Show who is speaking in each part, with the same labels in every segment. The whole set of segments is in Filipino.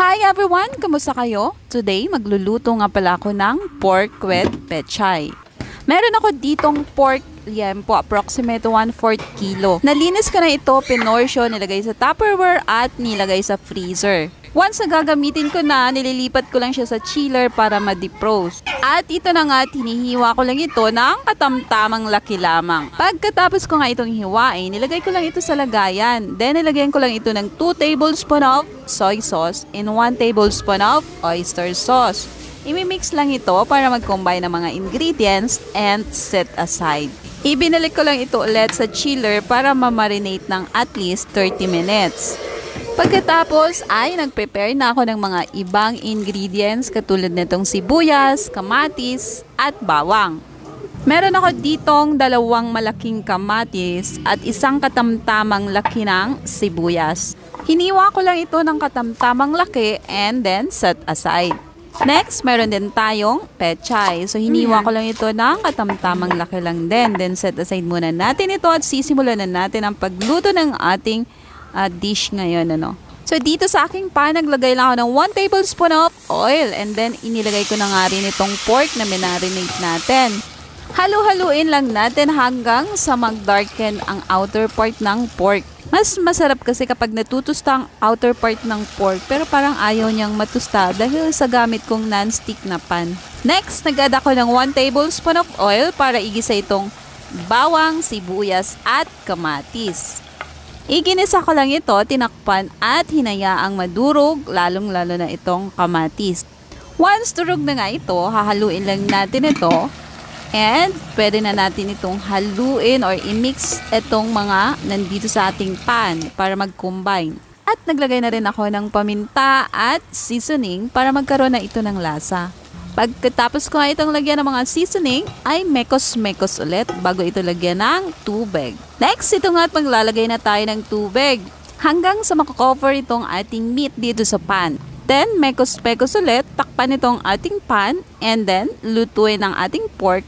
Speaker 1: Hi everyone! Kumusta kayo? Today, magluluto nga pala ako ng pork with pechay. Meron ako ditong pork liempo, approximate 1/4 kilo. Nalinis ko na ito, pinorsyo, nilagay sa Tupperware at nilagay sa freezer. Once na gagamitin ko na, nililipat ko lang siya sa chiller para ma-defrost. At ito na nga, hinihiwa ko lang ito ng katamtamang laki lamang. Pagkatapos ko nga itong hiwain, nilagay ko lang ito sa lagayan. Then nilagyan ko lang ito ng 2 tablespoon of soy sauce and 1 tablespoon of oyster sauce. Imimix lang ito para mag-combine ng mga ingredients and set aside. Ibinalik ko lang ito ulit sa chiller para ma-marinate ng at least 30 minutes. Pagkatapos ay nag-prepare na ako ng mga ibang ingredients katulad nitong sibuyas, kamatis at bawang. Meron ako ditong 2 malaking kamatis at isang katamtamang laki ng sibuyas. Hiniwa ko lang ito ng katamtamang laki and then set aside. Next, meron din tayong pechay. So, hiniwa ko lang ito ng katamtamang laki lang din. Then, set aside muna natin ito at sisimulan na natin ang pagluto ng ating dish ngayon. So, dito sa aking pan, naglagay lang ako ng 1 tablespoon of oil. And then, inilagay ko na nga rin itong pork na minarinate natin. Halu-haluin lang natin hanggang sa mag-darken ang outer part ng pork. Mas masarap kasi kapag natutusta ang outer part ng pork pero parang ayaw niyang matusta dahil sa gamit kong non-stick na pan. Next, nag-add ako ng 1 tablespoon of oil para igisa itong bawang, sibuyas at kamatis. Iginisa ko lang ito, tinakpan at hinayaang madurog, lalong-lalo na itong kamatis. Once durog na nga ito, hahaluin lang natin ito. And pwede na natin itong haluin or i-mix itong mga nandito sa ating pan para mag-combine. At naglagay na rin ako ng paminta at seasoning para magkaroon na ito ng lasa. Pagkatapos ko nga itong lagyan ng mga seasoning, ay mekos-mekos ulit bago ito lagyan ng tubig. Next, ito nga at maglalagay na tayo ng tubig hanggang sa makakover itong ating meat dito sa pan. Then, mekos-mekos ulit, takpan itong ating pan and then lutuin ang ating pork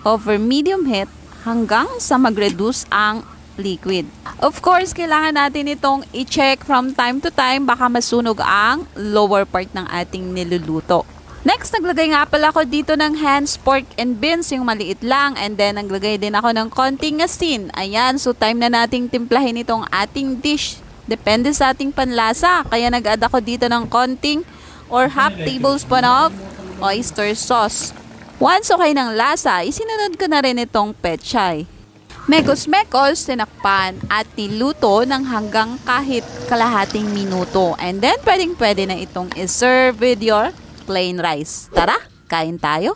Speaker 1: over medium heat hanggang sa mag-reduce ang liquid. Of course, kailangan natin itong i-check from time to time baka masunog ang lower part ng ating niluluto. Next, naglagay nga pala ako dito ng Hans pork and beans, yung maliit lang. And then, naglagay din ako ng konting asin. Ayan, so time na nating timplahin itong ating dish. Depende sa ating panlasa. Kaya nag-add ako dito ng konting or half tablespoon of oyster sauce. Once okay ng lasa, isinunod ko na rin itong pechay. Mekos-mekos, tinakpan at niluto ng hanggang kahit kalahating minuto. And then, pwedeng-pwede na itong iserve with your plain rice. Tara, kain tayo!